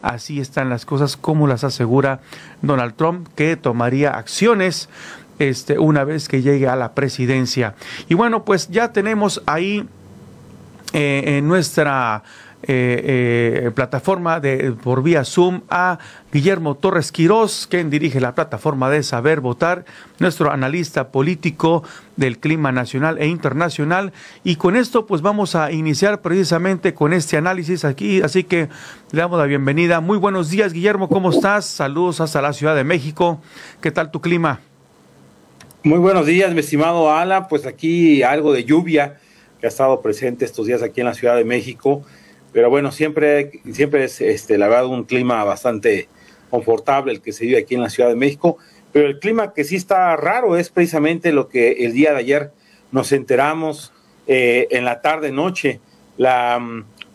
así están las cosas, como las asegura Donald Trump, que tomaría acciones una vez que llegue a la presidencia. Y bueno, pues ya tenemos ahí en nuestra plataforma por vía Zoom a Guillermo Torres Quirós, quien dirige la plataforma de Saber Votar, nuestro analista político del clima nacional e internacional. Y con esto pues vamos a iniciar precisamente con este análisis aquí, así que le damos la bienvenida. Muy buenos días, Guillermo, ¿cómo estás? Saludos hasta la Ciudad de México. ¿Qué tal tu clima? Muy buenos días, mi estimado Alan. Pues aquí algo de lluvia que ha estado presente estos días aquí en la Ciudad de México. Pero bueno, siempre es la verdad un clima bastante confortable el que se vive aquí en la Ciudad de México. Pero el clima que sí está raro es precisamente lo que el día de ayer nos enteramos en la tarde-noche. Pues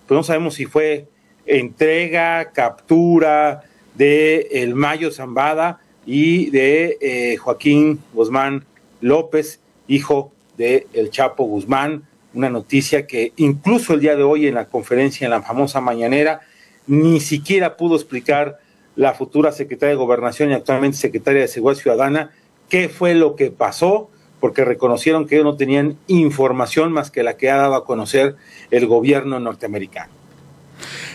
no sabemos si fue entrega, captura de el Mayo Zambada y de Joaquín Guzmán López, hijo de el Chapo Guzmán. Una noticia que incluso el día de hoy en la conferencia, en la famosa mañanera, ni siquiera pudo explicar la futura secretaria de Gobernación y actualmente secretaria de Seguridad Ciudadana qué fue lo que pasó, porque reconocieron que ellos no tenían información más que la que ha dado a conocer el gobierno norteamericano.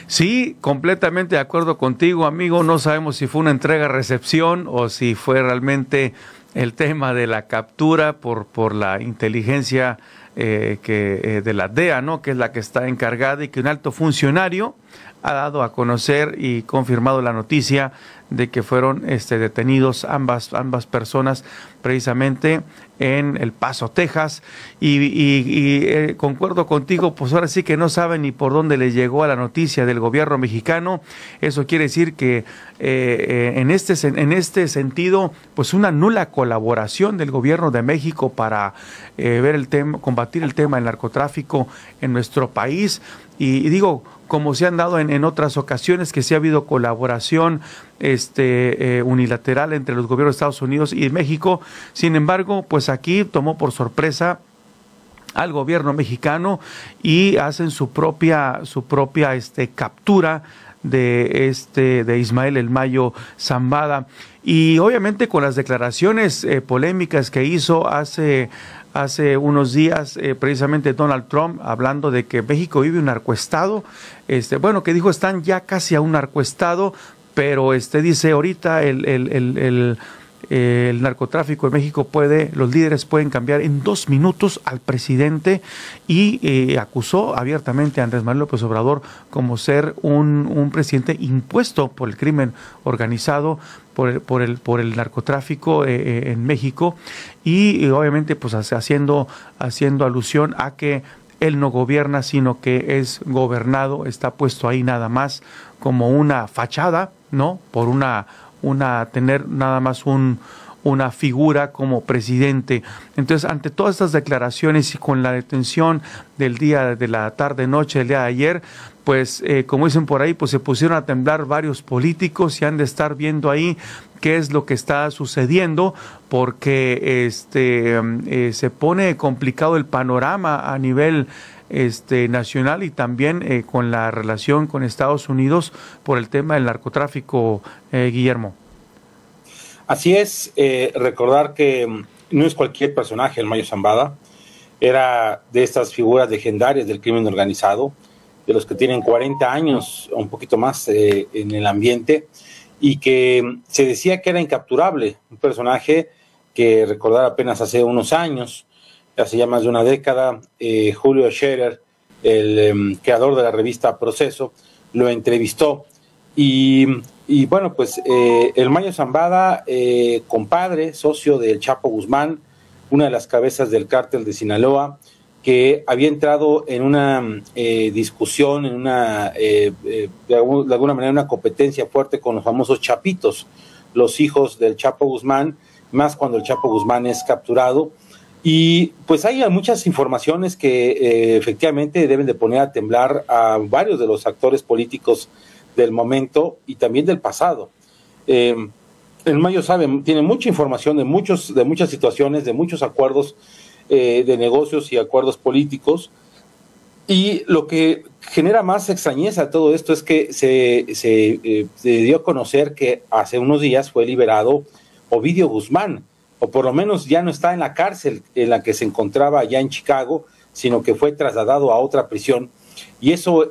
Sí, completamente de acuerdo contigo, amigo. No sabemos si fue una entrega-recepción o si fue realmente el tema de la captura por la inteligencia de la DEA, ¿no?, que es la que está encargada, y que un alto funcionario ha dado a conocer y confirmado la noticia de que fueron detenidos ambas personas precisamente en El Paso, Texas, y concuerdo contigo, pues ahora sí que no saben ni por dónde les llegó a la noticia del gobierno mexicano. Eso quiere decir que en este sentido, pues una nula colaboración del gobierno de México para ver el tema, combatir el tema del narcotráfico en nuestro país. Y digo, como se han dado en otras ocasiones, que sí ha habido colaboración unilateral entre los gobiernos de Estados Unidos y México. Sin embargo, pues aquí tomó por sorpresa al gobierno mexicano y hacen su propia captura de Ismael El Mayo Zambada. Y obviamente con las declaraciones polémicas que hizo hace unos días precisamente Donald Trump, hablando de que México vive un narcoestado, que dijo están ya casi a un narcoestado, pero dice ahorita el narcotráfico en México los líderes pueden cambiar en 2 minutos al presidente, y acusó abiertamente a Andrés Manuel López Obrador como ser un presidente impuesto por el crimen organizado, por el narcotráfico en México, y obviamente pues haciendo alusión a que él no gobierna, sino que es gobernado, está puesto ahí nada más como una fachada, ¿no?, por tener nada más una figura como presidente. Entonces, ante todas estas declaraciones y con la detención de la tarde-noche del día de ayer, pues como dicen por ahí, pues se pusieron a temblar varios políticos y han de estar viendo ahí qué es lo que está sucediendo, porque se pone complicado el panorama a nivel nacional, y también con la relación con Estados Unidos por el tema del narcotráfico, Guillermo. Así es, recordar que no es cualquier personaje el Mayo Zambada, era de estas figuras legendarias del crimen organizado, de los que tienen 40 años o un poquito más en el ambiente, y que se decía que era incapturable, un personaje que, recordar, apenas hace unos años, hace ya más de una década, Julio Scherer, el creador de la revista Proceso, lo entrevistó. Y bueno, pues el Mayo Zambada, compadre, socio del Chapo Guzmán, una de las cabezas del cártel de Sinaloa, que había entrado en una discusión, en una de alguna manera una competencia fuerte con los famosos chapitos, los hijos del Chapo Guzmán, más cuando el Chapo Guzmán es capturado. Y pues hay muchas informaciones que efectivamente deben de poner a temblar a varios de los actores políticos del momento y también del pasado. El Mayo tiene mucha información de muchas situaciones, de muchos acuerdos de negocios y acuerdos políticos, y lo que genera más extrañeza todo esto es que se dio a conocer que hace unos días fue liberado Ovidio Guzmán, o por lo menos ya no está en la cárcel en la que se encontraba allá en Chicago, sino que fue trasladado a otra prisión. Y eso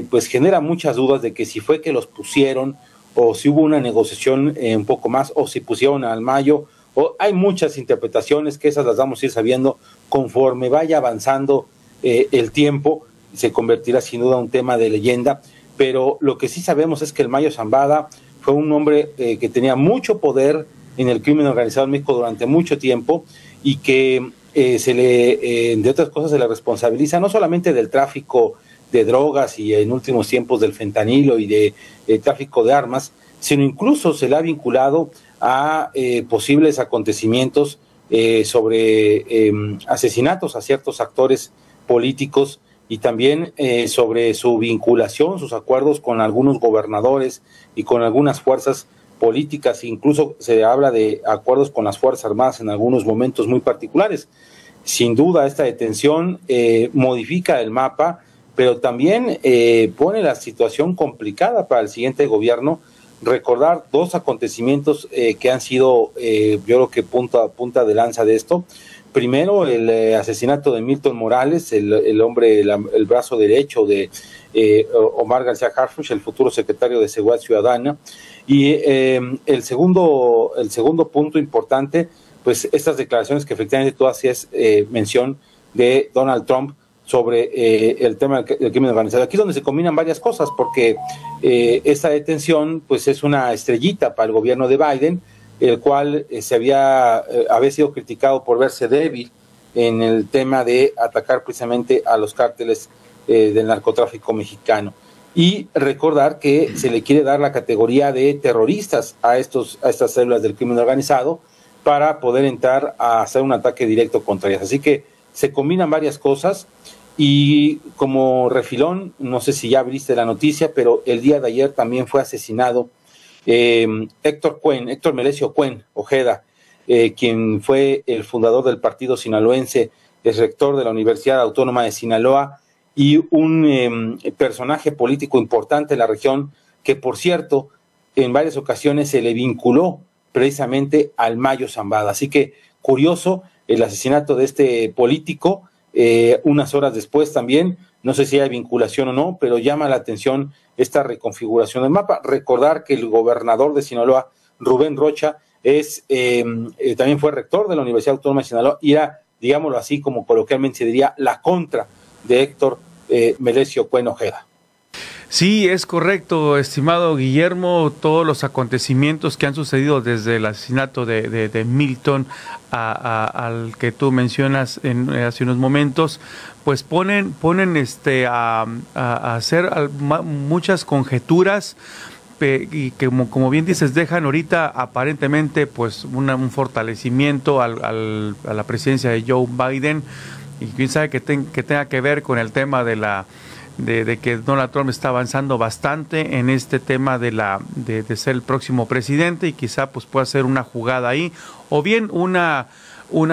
pues genera muchas dudas de que si fue que los pusieron, o si hubo una negociación un poco más, o si pusieron al Mayo, o hay muchas interpretaciones que esas las vamos a ir sabiendo conforme vaya avanzando el tiempo. Se convertirá sin duda en un tema de leyenda, pero lo que sí sabemos es que el Mayo Zambada fue un hombre que tenía mucho poder en el crimen organizado en México durante mucho tiempo, y que de otras cosas se le responsabiliza no solamente del tráfico de drogas y en últimos tiempos del fentanilo y de tráfico de armas, sino incluso se le ha vinculado a posibles acontecimientos sobre asesinatos a ciertos actores políticos, y también sobre su vinculación, sus acuerdos con algunos gobernadores y con algunas fuerzas políticas. Incluso se habla de acuerdos con las Fuerzas Armadas en algunos momentos muy particulares. Sin duda esta detención modifica el mapa, pero también pone la situación complicada para el siguiente gobierno. Recordar dos acontecimientos que han sido, yo creo que punta de lanza de esto. Primero, el asesinato de Milton Morales, el hombre, el brazo derecho de Omar García Harfuch, el futuro secretario de Seguridad Ciudadana. Y el segundo punto importante, pues estas declaraciones que efectivamente tú hacías mención de Donald Trump sobre el tema del crimen organizado. Aquí es donde se combinan varias cosas, porque esta detención pues es una estrellita para el gobierno de Biden, el cual había sido criticado por verse débil en el tema de atacar precisamente a los cárteles del narcotráfico mexicano. Y recordar que se le quiere dar la categoría de terroristas a estas células del crimen organizado para poder entrar a hacer un ataque directo contra ellas. Así que se combinan varias cosas, y como refilón, no sé si ya viste la noticia, pero el día de ayer también fue asesinado Héctor Melesio Cuen Ojeda, quien fue el fundador del partido sinaloense, es rector de la Universidad Autónoma de Sinaloa y un personaje político importante en la región, que por cierto en varias ocasiones se le vinculó precisamente al Mayo Zambada. Así que curioso el asesinato de este político, unas horas después también, no sé si hay vinculación o no, pero llama la atención esta reconfiguración del mapa. Recordar que el gobernador de Sinaloa, Rubén Rocha, también fue rector de la Universidad Autónoma de Sinaloa y era, digámoslo así, como coloquialmente se diría, la contra de Héctor Melesio Cuen Ojeda. Sí, es correcto, estimado Guillermo. Todos los acontecimientos que han sucedido desde el asesinato de Milton al que tú mencionas hace unos momentos, pues ponen a hacer muchas conjeturas, y que como bien dices, dejan ahorita aparentemente pues un fortalecimiento a la presidencia de Joe Biden, y quién sabe que tenga que ver con el tema de que Donald Trump está avanzando bastante en este tema de ser el próximo presidente, y quizá pues pueda ser una jugada ahí, o bien una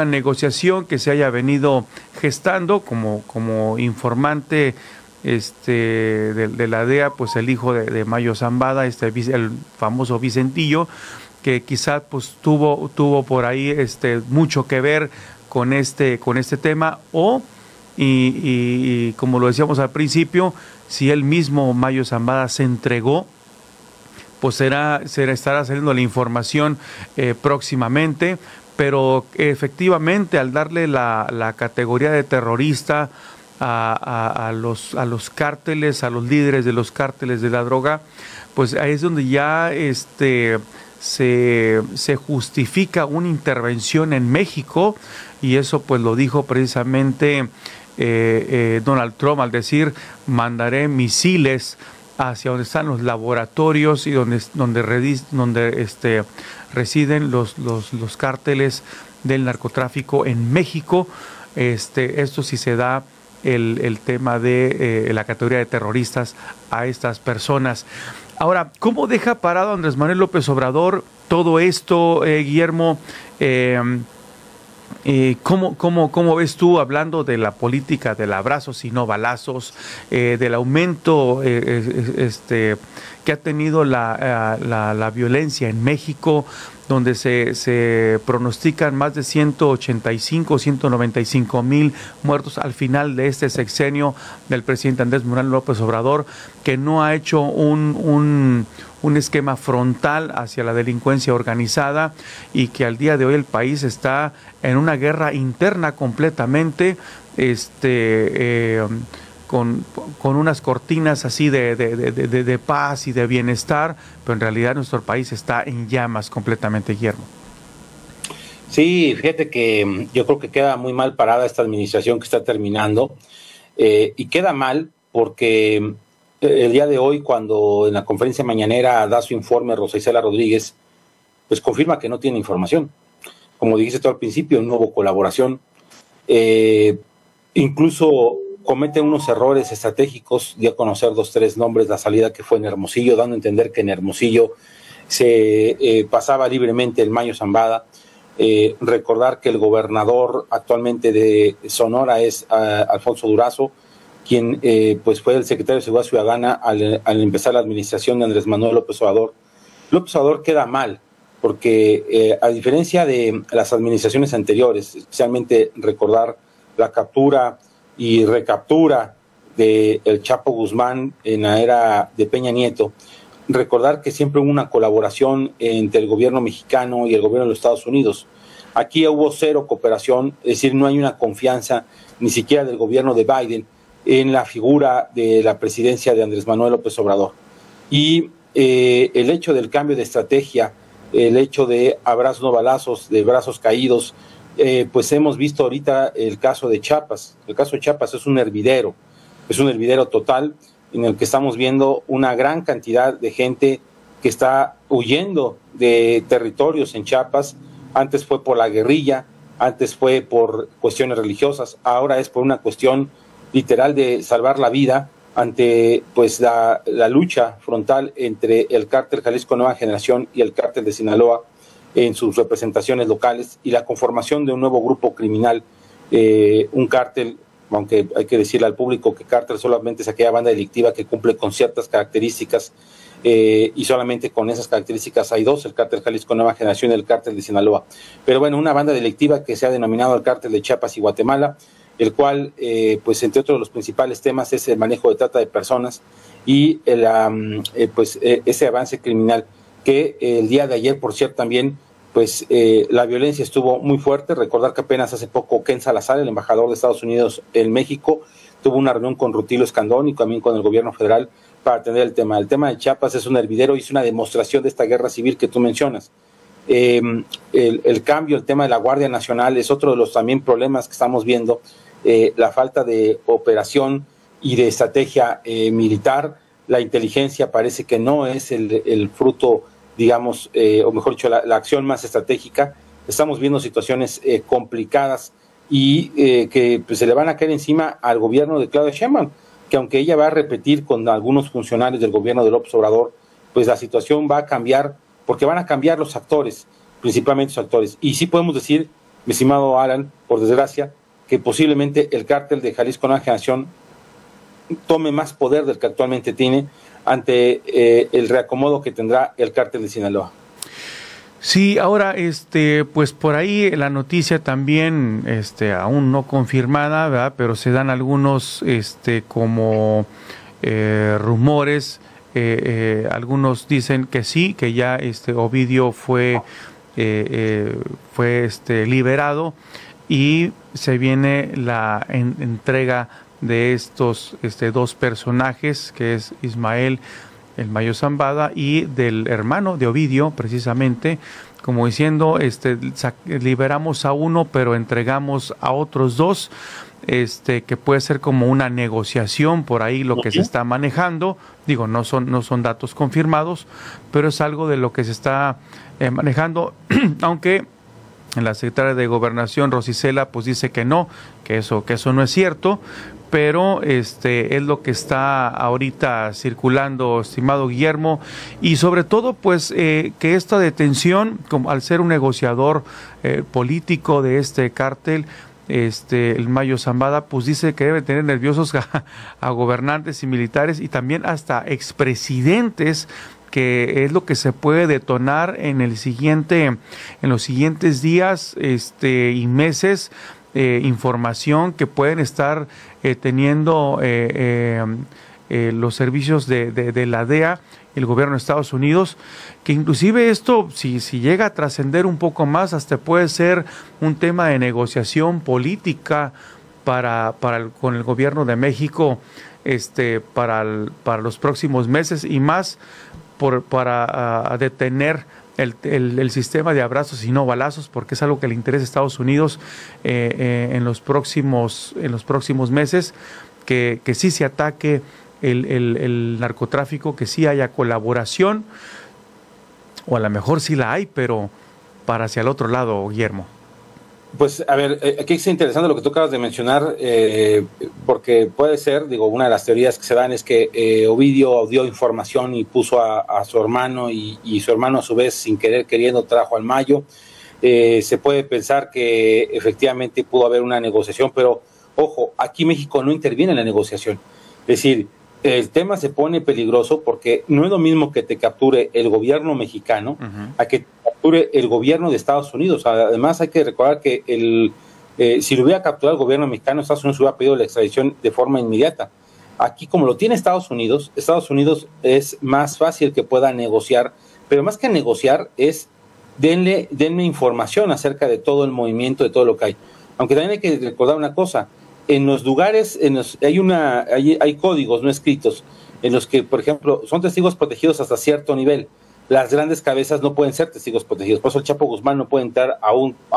negociación que se haya venido gestando como informante de la DEA, pues el hijo de Mayo Zambada, el famoso Vicentillo, que quizá pues tuvo por ahí mucho que ver con este tema, y como lo decíamos al principio, si él mismo, Mayo Zambada, se entregó, pues estará saliendo la información próximamente, pero efectivamente al darle la categoría de terrorista a los cárteles, a los líderes de los cárteles de la droga, pues ahí es donde ya se justifica una intervención en México, y eso pues lo dijo precisamente Donald Trump al decir: mandaré misiles hacia donde están los laboratorios y donde residen los cárteles del narcotráfico en México. Esto sí se da el tema de la categoría de terroristas a estas personas. Ahora, ¿cómo deja parado Andrés Manuel López Obrador todo esto, Guillermo? ¿Cómo ves tú, hablando de la política del abrazos y no balazos, del aumento que ha tenido la violencia en México, donde se pronostican más de 185, 195 mil muertos al final de este sexenio del presidente Andrés Manuel López Obrador, que no ha hecho un esquema frontal hacia la delincuencia organizada, y que al día de hoy el país está en una guerra interna completamente, con unas cortinas así de paz y de bienestar, pero en realidad nuestro país está en llamas completamente, Guillermo. Sí, fíjate que yo creo que queda muy mal parada esta administración que está terminando, y queda mal porque el día de hoy, cuando en la conferencia mañanera da su informe Rosa Isela Rodríguez, pues confirma que no tiene información. Como dijiste tú al principio, no hubo colaboración. Incluso comete unos errores estratégicos, dio a conocer 2, 3 nombres, la salida que fue en Hermosillo, dando a entender que en Hermosillo se pasaba libremente el Mayo Zambada. Recordar que el gobernador actualmente de Sonora es Alfonso Durazo, quien pues fue el secretario de Seguridad Ciudadana al empezar la administración de Andrés Manuel López Obrador. López Obrador queda mal, porque a diferencia de las administraciones anteriores, especialmente recordar la captura y recaptura de el Chapo Guzmán en la era de Peña Nieto, recordar que siempre hubo una colaboración entre el gobierno mexicano y el gobierno de los Estados Unidos. Aquí hubo cero cooperación, es decir, no hay una confianza ni siquiera del gobierno de Biden en la figura de la presidencia de Andrés Manuel López Obrador. Y el hecho del cambio de estrategia, el hecho de abrazos no balazos, de brazos caídos, pues hemos visto ahorita el caso de Chiapas. El caso de Chiapas es un hervidero total, en el que estamos viendo una gran cantidad de gente que está huyendo de territorios en Chiapas. Antes fue por la guerrilla, antes fue por cuestiones religiosas, ahora es por una cuestión literal de salvar la vida ante pues la lucha frontal entre el cártel Jalisco Nueva Generación y el cártel de Sinaloa en sus representaciones locales, y la conformación de un nuevo grupo criminal, un cártel, aunque hay que decirle al público que cártel solamente es aquella banda delictiva que cumple con ciertas características, y solamente con esas características hay 2, el cártel Jalisco Nueva Generación y el cártel de Sinaloa. Pero bueno, una banda delictiva que se ha denominado el cártel de Chiapas y Guatemala, el cual, pues entre otros los principales temas es el manejo de trata de personas y ese avance criminal que el día de ayer, por cierto, también pues la violencia estuvo muy fuerte. Recordar que apenas hace poco Ken Salazar, el embajador de Estados Unidos en México, tuvo una reunión con Rutilio Escandón y también con el gobierno federal para atender el tema. El tema de Chiapas es un hervidero y es una demostración de esta guerra civil que tú mencionas. El cambio, el tema de la Guardia Nacional es otro de los también problemas que estamos viendo, la falta de operación y de estrategia militar. La inteligencia parece que no es el fruto, digamos, o mejor dicho, la acción más estratégica. Estamos viendo situaciones complicadas y que pues, se le van a caer encima al gobierno de Claudia Sheinbaum, que aunque ella va a repetir con algunos funcionarios del gobierno de López Obrador, pues la situación va a cambiar, porque van a cambiar los actores, principalmente los actores. Y sí podemos decir, mi estimado Alan, por desgracia, que posiblemente el cártel de Jalisco Nueva Generación tome más poder del que actualmente tiene ante el reacomodo que tendrá el cártel de Sinaloa. Sí, ahora pues por ahí la noticia también aún no confirmada, ¿verdad? Pero se dan algunos como rumores, algunos dicen que sí, que ya Ovidio fue liberado y se viene la entrega de estos 2 personajes, que es Ismael el Mayo Zambada y del hermano de Ovidio, precisamente, como diciendo, liberamos a uno, pero entregamos a otros 2, que puede ser como una negociación por ahí lo que se está manejando. Digo, no son datos confirmados, pero es algo de lo que se está manejando, aunque La secretaria de Gobernación, Rosy Cela, pues dice que no, que eso no es cierto, pero es lo que está ahorita circulando, estimado Guillermo, y sobre todo pues que esta detención, como al ser un negociador político de este cártel, el Mayo Zambada, pues dice que debe tener nerviosos a gobernantes y militares y también hasta expresidentes, que es lo que se puede detonar en los siguientes días y meses, información que pueden estar teniendo los servicios de la DEA, el gobierno de Estados Unidos, que inclusive esto, si llega a trascender un poco más, hasta puede ser un tema de negociación política con el gobierno de México, para los próximos meses y más, para detener el sistema de abrazos y no balazos, porque es algo que le interesa a Estados Unidos en los próximos meses, que sí se ataque el narcotráfico, que sí haya colaboración, o a lo mejor sí la hay, pero para hacia el otro lado, Guillermo. Pues, a ver, aquí es interesante lo que tú acabas de mencionar, porque puede ser, una de las teorías que se dan es que Ovidio dio información y puso a su hermano, y su hermano a su vez, sin querer, queriendo, trajo al Mayo. Se puede pensar que efectivamente pudo haber una negociación, pero, ojo, aquí México no interviene en la negociación. Es decir, el tema se pone peligroso porque no es lo mismo que te capture el gobierno mexicano a que te capture el gobierno de Estados Unidos. Además, hay que recordar que si lo hubiera capturado el gobierno mexicano, Estados Unidos hubiera pedido la extradición de forma inmediata. Aquí, como lo tiene Estados Unidos es más fácil que pueda negociar, pero más que negociar es denme información acerca de todo el movimiento, de todo lo que hay. Aunque también hay que recordar una cosa. En los lugares, hay códigos no escritos en los que, por ejemplo, son testigos protegidos hasta cierto nivel. Las grandes cabezas no pueden ser testigos protegidos. Por eso el Chapo Guzmán no puede entrar a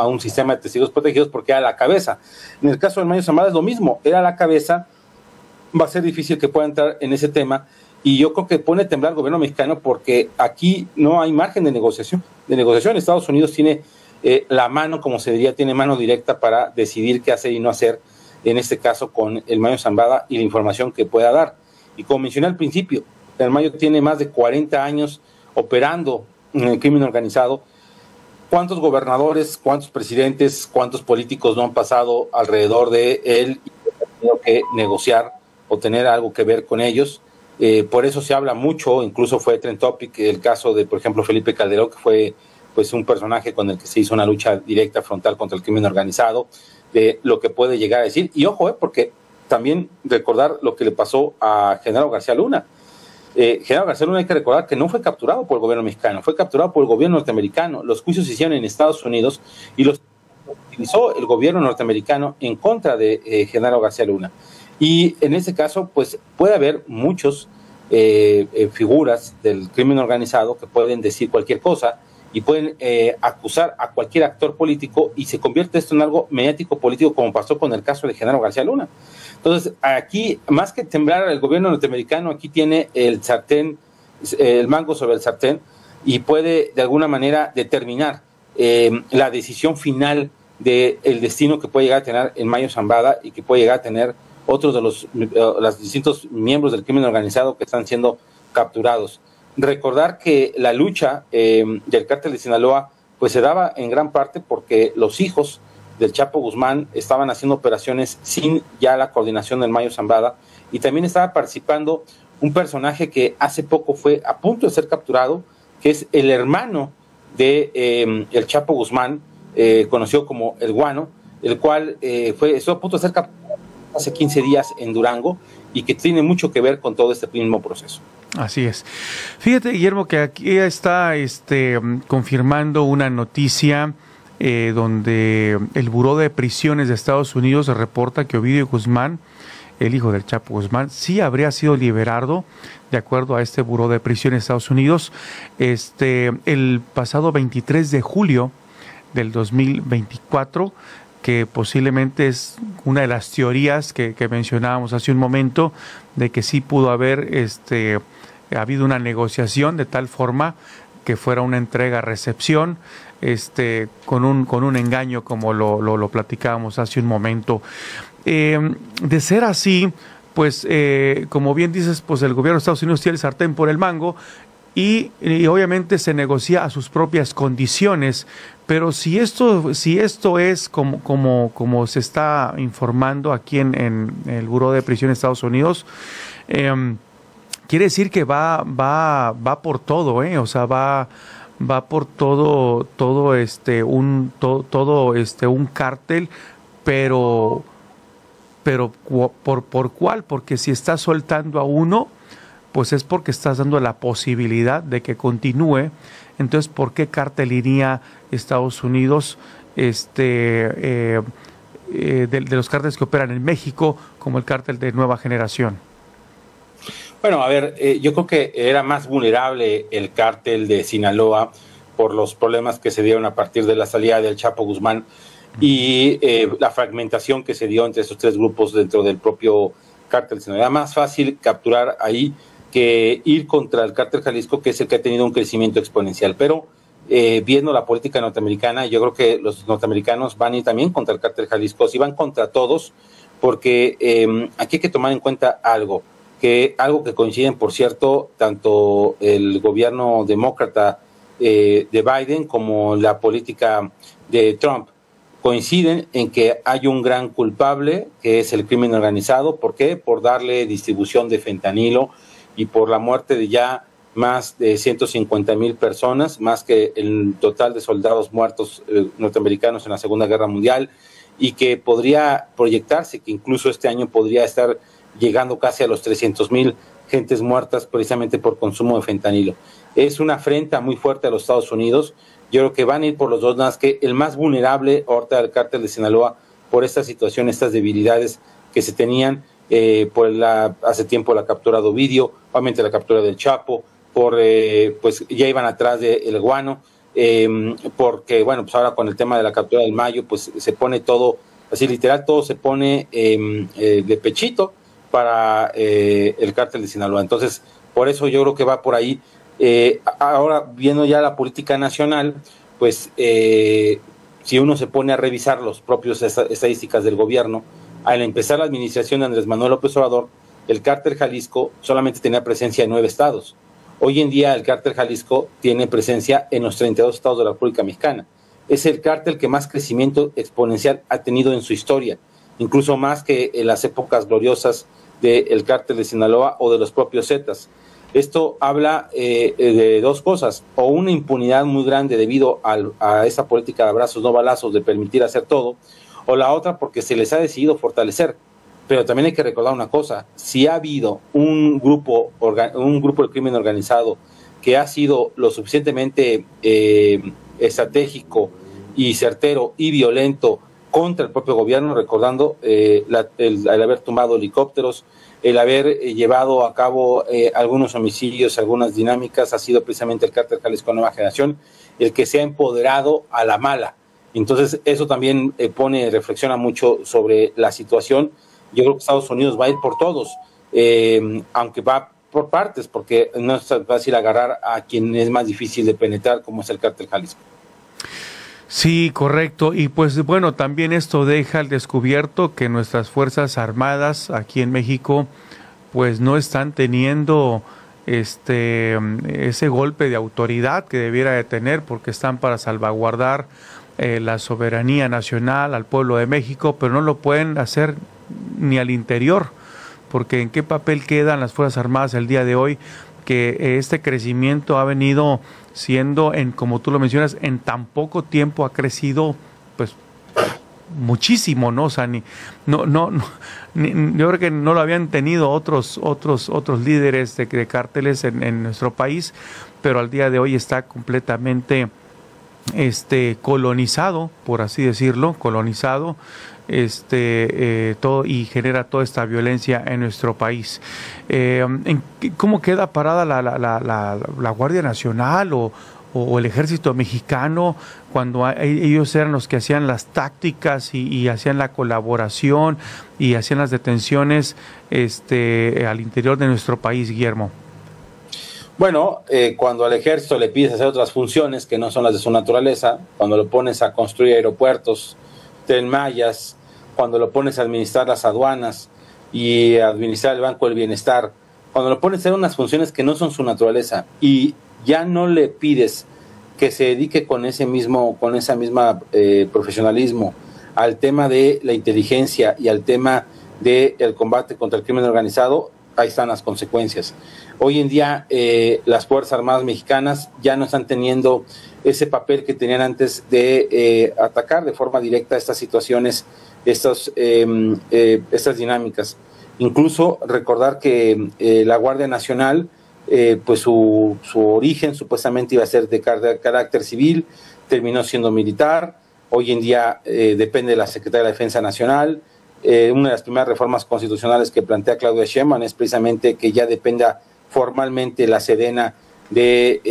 un sistema de testigos protegidos porque era la cabeza. En el caso del Mayo Zambada es lo mismo. Era la cabeza. Va a ser difícil que pueda entrar en ese tema. Y yo creo que pone a temblar al gobierno mexicano porque aquí no hay margen de negociación. Estados Unidos tiene la mano, como se diría, tiene mano directa para decidir qué hacer y no hacer, en este caso con el Mayo Zambada y la información que pueda dar. Y como mencioné al principio, el Mayo tiene más de 40 años operando en el crimen organizado. ¿Cuántos gobernadores, cuántos presidentes, cuántos políticos no han pasado alrededor de él y han tenido que negociar o tener algo que ver con ellos? Por eso se habla mucho, incluso fue trend topic el caso de, por ejemplo, Felipe Calderón, que fue pues un personaje con el que se hizo una lucha directa, frontal contra el crimen organizado, de lo que puede llegar a decir. Y ojo, porque también recordar lo que le pasó a Genaro García Luna. Genaro García Luna, hay que recordar que no fue capturado por el gobierno mexicano, fue capturado por el gobierno norteamericano. Los juicios se hicieron en Estados Unidos y los utilizó el gobierno norteamericano en contra de Genaro García Luna. Y en ese caso, pues puede haber muchos figuras del crimen organizado que pueden decir cualquier cosa y pueden acusar a cualquier actor político, y se convierte esto en algo mediático político, como pasó con el caso de Genaro García Luna. Entonces, aquí, más que temblar el gobierno norteamericano, aquí tiene el sartén, el mango sobre el sartén, y puede de alguna manera determinar la decisión final del destino que puede llegar a tener el Mayo Zambada y que puede llegar a tener otros de los distintos miembros del crimen organizado que están siendo capturados. Recordar que la lucha del cártel de Sinaloa pues se daba en gran parte porque los hijos del Chapo Guzmán estaban haciendo operaciones sin ya la coordinación del Mayo Zambada, y también estaba participando un personaje que hace poco fue a punto de ser capturado, que es el hermano de el Chapo Guzmán, conocido como el Guano, el cual estuvo a punto de ser capturado hace 15 días en Durango, y que tiene mucho que ver con todo este mismo proceso. Así es. Fíjate, Guillermo, que aquí está confirmando una noticia donde el Buró de Prisiones de Estados Unidos reporta que Ovidio Guzmán, el hijo del Chapo Guzmán, sí habría sido liberado, de acuerdo a este Buró de Prisiones de Estados Unidos, el pasado 23 de julio del 2024, que posiblemente es una de las teorías que mencionábamos hace un momento, de que sí pudo haber habido una negociación de tal forma que fuera una entrega-recepción, con un engaño, como lo platicábamos hace un momento. De ser así, pues como bien dices, pues el gobierno de Estados Unidos tiene el sartén por el mango y obviamente se negocia a sus propias condiciones. Pero si esto es como se está informando aquí en el Buró de Prisiones de Estados Unidos, quiere decir que va por todo, o sea, va por todo un cártel, pero ¿por cuál? Porque si estás soltando a uno, pues es porque estás dando la posibilidad de que continúe. Entonces, ¿por qué cártel iría Estados Unidos de los cárteles que operan en México, como el cártel de Nueva Generación? Bueno, a ver, yo creo que era más vulnerable el cártel de Sinaloa por los problemas que se dieron a partir de la salida del Chapo Guzmán y la fragmentación que se dio entre esos tres grupos dentro del propio cártel de Sinaloa. Era más fácil capturar ahí que ir contra el cártel Jalisco, que es el que ha tenido un crecimiento exponencial. Pero viendo la política norteamericana, yo creo que los norteamericanos van a ir también contra el cártel Jalisco, si van contra todos, porque aquí hay que tomar en cuenta algo que coinciden, por cierto, tanto el gobierno demócrata de Biden como la política de Trump. Coinciden en que hay un gran culpable, que es el crimen organizado. ¿Por qué? Por darle distribución de fentanilo y por la muerte de ya más de 150,000 personas, más que el total de soldados muertos norteamericanos en la Segunda Guerra Mundial, y que podría proyectarse que incluso este año podría estar llegando casi a los 300,000 gentes muertas precisamente por consumo de fentanilo. Es una afrenta muy fuerte a los Estados Unidos. Yo creo que van a ir por los dos, más que el más vulnerable ahorita del cártel de Sinaloa por esta situación, estas debilidades que se tenían hace tiempo la captura de Ovidio, obviamente la captura del Chapo, pues ya iban atrás del Guano, porque bueno, pues ahora con el tema de la captura del Mayo, pues se pone todo, así literal, todo se pone de pechito para el cártel de Sinaloa. Entonces, por eso yo creo que va por ahí. Ahora, viendo ya la política nacional, pues si uno se pone a revisar los propios estadísticas del gobierno, al empezar la administración de Andrés Manuel López Obrador, el cártel Jalisco solamente tenía presencia en 9 estados. Hoy en día el cártel Jalisco tiene presencia en los 32 estados de la República Mexicana. Es el cártel que más crecimiento exponencial ha tenido en su historia, incluso más que en las épocas gloriosas del cártel de Sinaloa o de los propios Zetas. Esto habla de dos cosas: o una impunidad muy grande debido a esa política de abrazos no balazos, de permitir hacer todo, o la otra porque se les ha decidido fortalecer. Pero también hay que recordar una cosa: si ha habido un grupo de crimen organizado que ha sido lo suficientemente estratégico y certero y violento contra el propio gobierno, recordando el haber tumbado helicópteros, el haber llevado a cabo algunos homicidios, algunas dinámicas, ha sido precisamente el cártel Jalisco Nueva Generación el que se ha empoderado a la mala. Entonces eso también reflexiona mucho sobre la situación. Yo creo que Estados Unidos va a ir por todos, aunque va por partes, porque no es fácil agarrar a quien es más difícil de penetrar, como es el cártel Jalisco. Sí, correcto. Y pues bueno, también esto deja al descubierto que nuestras Fuerzas Armadas aquí en México pues no están teniendo ese golpe de autoridad que debiera de tener, porque están para salvaguardar la soberanía nacional al pueblo de México, pero no lo pueden hacer ni al interior, porque ¿en qué papel quedan las Fuerzas Armadas el día de hoy? Que este crecimiento ha venido siendo, como tú lo mencionas, en tan poco tiempo ha crecido pues muchísimo, ¿no? O sea, yo creo que no lo habían tenido otros líderes de cárteles en nuestro país, pero al día de hoy está completamente colonizado, por así decirlo, todo, y genera toda esta violencia en nuestro país. ¿Cómo queda parada la Guardia Nacional o el Ejército Mexicano cuando ellos eran los que hacían las tácticas y hacían la colaboración y hacían las detenciones al interior de nuestro país, Guillermo? Bueno, cuando al ejército le pides hacer otras funciones que no son las de su naturaleza, cuando lo pones a construir aeropuertos, Tren Mayas, cuando lo pones a administrar las aduanas y a administrar el Banco del Bienestar, cuando lo pones a hacer unas funciones que no son su naturaleza y ya no le pides que se dedique con esa misma profesionalismo al tema de la inteligencia y al tema del combate contra el crimen organizado, ahí están las consecuencias. Hoy en día las Fuerzas Armadas mexicanas ya no están teniendo ese papel que tenían antes de atacar de forma directa estas situaciones, estas dinámicas. Incluso recordar que la Guardia Nacional, pues su origen supuestamente iba a ser de carácter civil, terminó siendo militar. Hoy en día depende de la Secretaría de la Defensa Nacional. Una de las primeras reformas constitucionales que plantea Claudia Sheinbaum es precisamente que ya dependa formalmente la Sedena que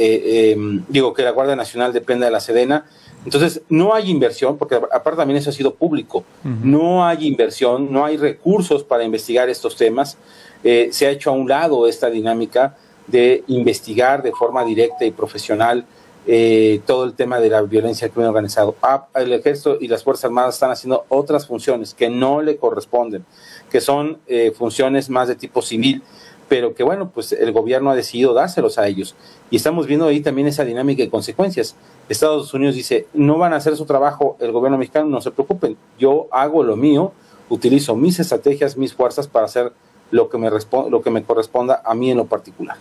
la Guardia Nacional dependa de la Sedena. Entonces no hay inversión, porque aparte también eso ha sido público, no hay inversión, no hay recursos para investigar estos temas. Se ha hecho a un lado esta dinámica de investigar de forma directa y profesional todo el tema de la violencia del crimen organizado. El Ejército y las Fuerzas Armadas están haciendo otras funciones que no le corresponden, que son funciones más de tipo civil, pero que bueno, pues el gobierno ha decidido dárselos a ellos. Y estamos viendo ahí también esa dinámica y consecuencias. Estados Unidos dice, no van a hacer su trabajo el gobierno mexicano, no se preocupen, yo hago lo mío, utilizo mis estrategias, mis fuerzas para hacer lo que me corresponda a mí en lo particular.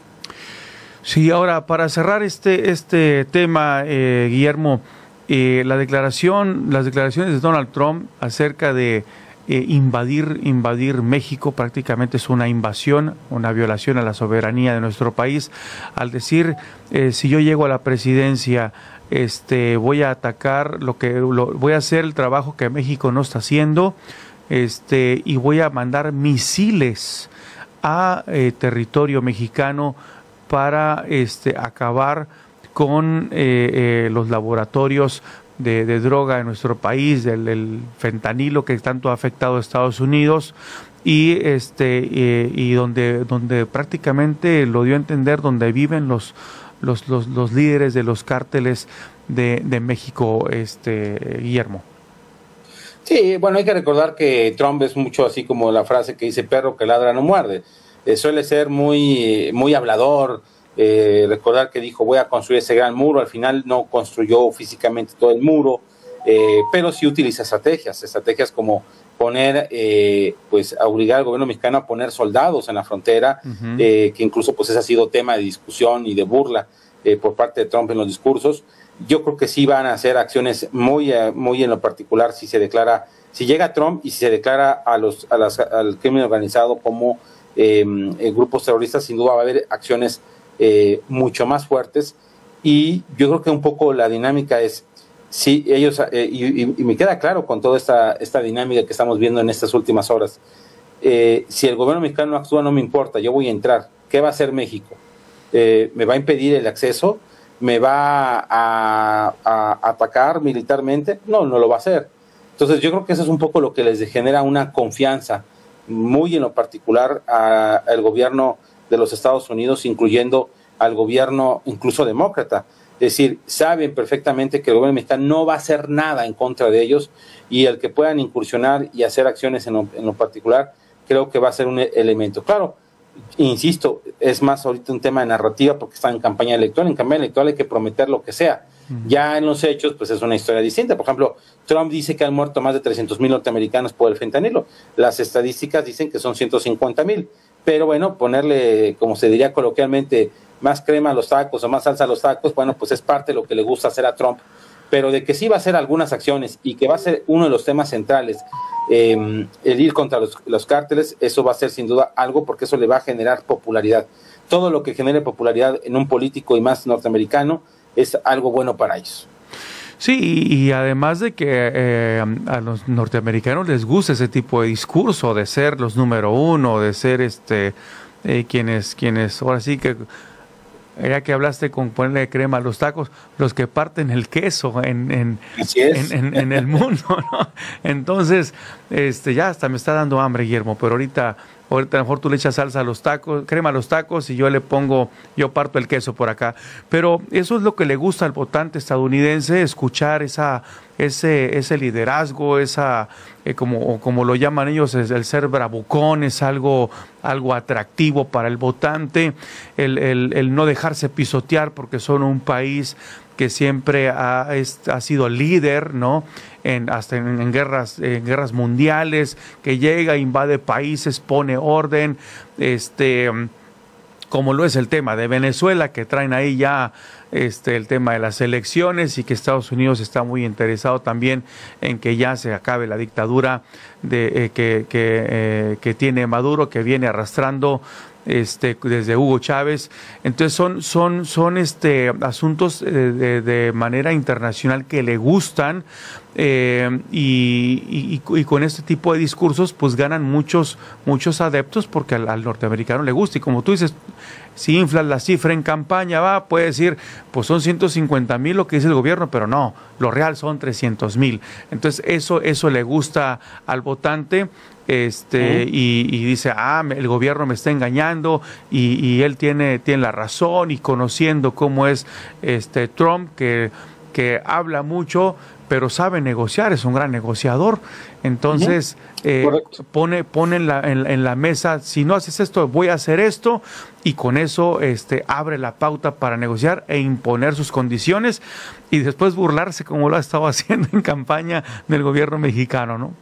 Sí, ahora para cerrar este tema, Guillermo, las declaraciones de Donald Trump acerca de invadir México, prácticamente es una invasión, una violación a la soberanía de nuestro país, al decir, si yo llego a la presidencia, voy a atacar voy a hacer el trabajo que México no está haciendo, y voy a mandar misiles a territorio mexicano para acabar con los laboratorios de droga en nuestro país, del fentanilo que tanto ha afectado a Estados Unidos, y donde prácticamente lo dio a entender, donde viven los líderes de los cárteles de México, Guillermo. Sí, bueno, hay que recordar que Trump es mucho así como la frase que dice perro que ladra no muerde. Suele ser muy hablador. Recordar que dijo voy a construir ese gran muro, al final no construyó físicamente todo el muro, pero sí utiliza estrategias como poner, pues a obligar al gobierno mexicano a poner soldados en la frontera, que incluso pues ese ha sido tema de discusión y de burla por parte de Trump en los discursos. Yo creo que sí van a hacer acciones muy en lo particular si llega Trump y si se declara al crimen organizado como grupos terroristas, sin duda va a haber acciones mucho más fuertes, y yo creo que un poco la dinámica es si ellos y me queda claro con toda esta dinámica que estamos viendo en estas últimas horas, si el gobierno mexicano no actúa, no me importa, yo voy a entrar. ¿Qué va a hacer México? ¿Me va a impedir el acceso? ¿Me va a atacar militarmente? No lo va a hacer. Entonces yo creo que eso es un poco lo que les genera una confianza muy en lo particular al gobierno de los Estados Unidos, incluyendo al gobierno incluso demócrata. Es decir, saben perfectamente que el gobierno mexicano no va a hacer nada en contra de ellos, y el que puedan incursionar y hacer acciones en lo particular, creo que va a ser un elemento. Claro, insisto, es más ahorita un tema de narrativa porque está en campaña electoral. En campaña electoral hay que prometer lo que sea. Ya en los hechos, pues es una historia distinta. Por ejemplo, Trump dice que han muerto más de 300,000 norteamericanos por el fentanilo. Las estadísticas dicen que son 150,000. Pero bueno, ponerle, como se diría coloquialmente, más crema a los tacos o más salsa a los tacos, bueno, pues es parte de lo que le gusta hacer a Trump. Pero de que sí va a hacer algunas acciones y que va a ser uno de los temas centrales, el ir contra los cárteles, eso va a ser sin duda algo, porque eso le va a generar popularidad. Todo lo que genere popularidad en un político y más norteamericano es algo bueno para ellos. Sí, y además de que a los norteamericanos les gusta ese tipo de discurso de ser los número uno, de ser quienes ahora sí que, ya que hablaste con ponerle crema a los tacos, los que parten el queso en el mundo, ¿no? Entonces, ya hasta me está dando hambre, Guillermo, pero ahorita ahorita a lo mejor tú le echas salsa a los tacos, crema a los tacos y yo parto el queso por acá. Pero eso es lo que le gusta al votante estadounidense, escuchar ese liderazgo, como lo llaman ellos, el ser bravucón, es algo atractivo para el votante, el no dejarse pisotear porque son un país que siempre ha sido líder, ¿no? Hasta en guerras mundiales, que llega, invade países, pone orden, como lo es el tema de Venezuela, que traen ahí ya el tema de las elecciones y que Estados Unidos está muy interesado también en que ya se acabe la dictadura que tiene Maduro, que viene arrastrando desde Hugo Chávez. Entonces son asuntos de manera internacional que le gustan, y con este tipo de discursos pues ganan muchos adeptos porque al norteamericano le gusta. Y como tú dices, si inflas la cifra en campaña, puede decir, pues son 150,000 lo que dice el gobierno, pero no, lo real son 300,000. Entonces eso le gusta al votante, y dice, el gobierno me está engañando, y él tiene la razón, y conociendo cómo es Trump, que habla mucho, pero sabe negociar, es un gran negociador. Entonces pone en la mesa, si no haces esto, voy a hacer esto, y con eso abre la pauta para negociar e imponer sus condiciones, y después burlarse como lo ha estado haciendo en campaña del gobierno mexicano, ¿no?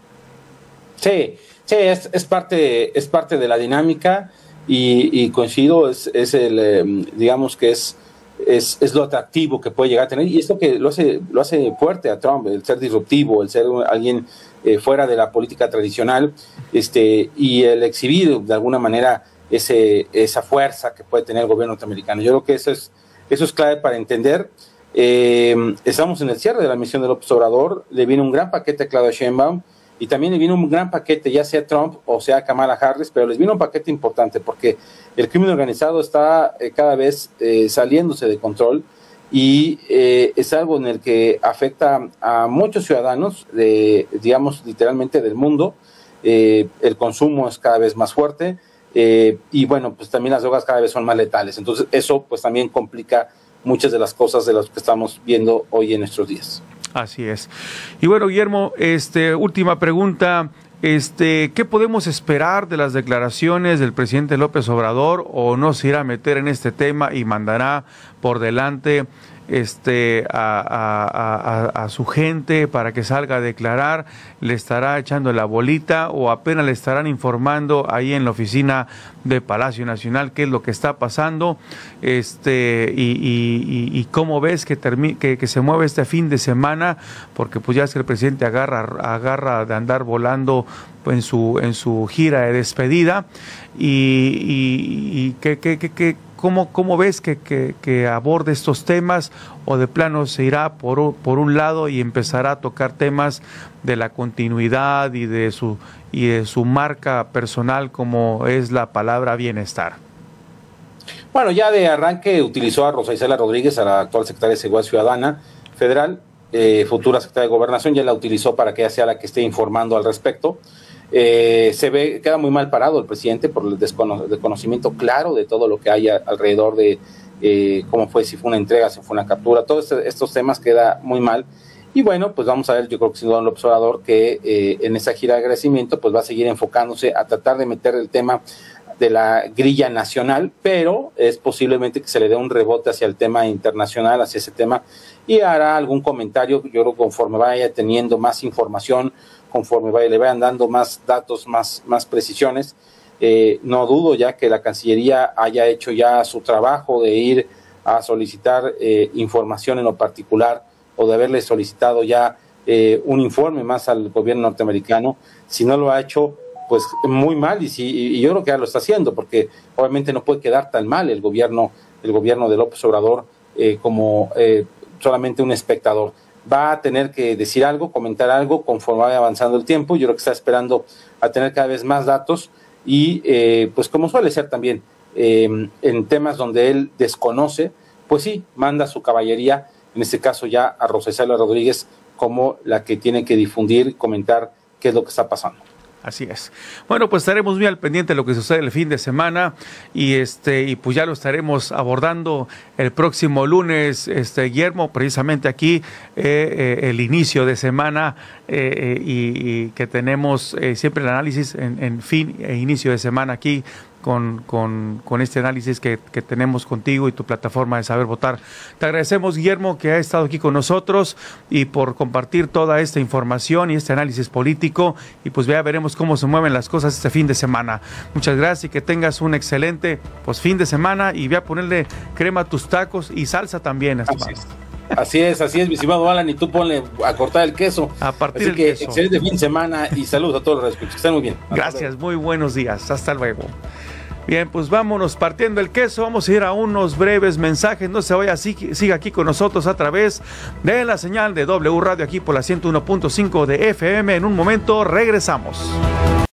Sí, es parte de la dinámica, y coincido, es digamos que es lo atractivo que puede llegar a tener, y esto que lo hace fuerte a Trump, el ser disruptivo, el ser alguien fuera de la política tradicional, y el exhibir de alguna manera esa fuerza que puede tener el gobierno norteamericano. Yo creo que eso es clave para entender. Estamos en el cierre de la misión de López Obrador, le viene un gran paquete a Claudia Sheinbaum, y también le viene un gran paquete, ya sea Trump o sea Kamala Harris, pero les viene un paquete importante porque el crimen organizado está cada vez saliéndose de control, y es algo en el que afecta a muchos ciudadanos, digamos literalmente del mundo. El consumo es cada vez más fuerte, y bueno, pues también las drogas cada vez son más letales. Entonces eso pues también complica muchas de las cosas de las que estamos viendo hoy en nuestros días. Así es. Y bueno, Guillermo, última pregunta, ¿qué podemos esperar de las declaraciones del presidente López Obrador, o no se irá a meter en este tema y mandará por delante a su gente para que salga a declarar? ¿Le estará echando la bolita o apenas le estarán informando ahí en la oficina de Palacio Nacional qué es lo que está pasando? Y cómo ves que se mueve este fin de semana, porque pues ya es que el presidente agarra de andar volando en su gira de despedida, y ¿cómo ves que aborde estos temas, o de plano se irá por un lado y empezará a tocar temas de la continuidad y de su marca personal, como es la palabra bienestar? Bueno, ya de arranque utilizó a Rosa Isela Rodríguez, a la actual secretaria de Seguridad Ciudadana Federal, futura secretaria de Gobernación, ya la utilizó para que ella sea la que esté informando al respecto. Queda muy mal parado el presidente por el desconocimiento claro de todo lo que hay alrededor de cómo fue, si fue una entrega, si fue una captura, todos estos temas queda muy mal. Y bueno, pues vamos a ver, yo creo que sin duda el observador que en esa gira de agradecimiento pues va a seguir enfocándose a tratar de meter el tema de la grilla nacional, pero es posiblemente que se le dé un rebote hacia el tema internacional, hacia ese tema, y hará algún comentario, yo creo, conforme vaya teniendo más información, conforme le vayan dando más datos, más precisiones. No dudo ya que la Cancillería haya hecho ya su trabajo de ir a solicitar información en lo particular, o de haberle solicitado ya un informe más al gobierno norteamericano. Si no lo ha hecho, pues muy mal, y yo creo que ya lo está haciendo, porque obviamente no puede quedar tan mal el gobierno de López Obrador como solamente un espectador. Va a tener que decir algo, comentar algo conforme vaya avanzando el tiempo. Yo creo que está esperando a tener cada vez más datos, y pues como suele ser también en temas donde él desconoce, pues sí, manda su caballería, en este caso ya a Rosa Isela Rodríguez, como la que tiene que difundir, comentar qué es lo que está pasando. Así es. Bueno, pues estaremos muy al pendiente de lo que sucede el fin de semana y pues ya lo estaremos abordando el próximo lunes, Guillermo, precisamente aquí el inicio de semana y que tenemos siempre el análisis en fin e inicio de semana aquí con este análisis que tenemos contigo y tu plataforma de Saber Votar. Te agradecemos, Guillermo, que ha estado aquí con nosotros y por compartir toda esta información y este análisis político, y pues ya veremos cómo se mueven las cosas este fin de semana. Muchas gracias y que tengas un excelente fin de semana, y ve a ponerle crema a tus tacos y salsa también. Así es, mi estimado Alan, y tú ponle a cortar el queso. A partir del queso. Excelente fin de semana y saludos a todos los escuchas. Que estén muy bien. Gracias, muy buenos días. Hasta luego. Bien, pues vámonos partiendo el queso, vamos a ir a unos breves mensajes, no se vaya, siga aquí con nosotros a través de la señal de W Radio aquí por la 101.5 de FM, en un momento regresamos.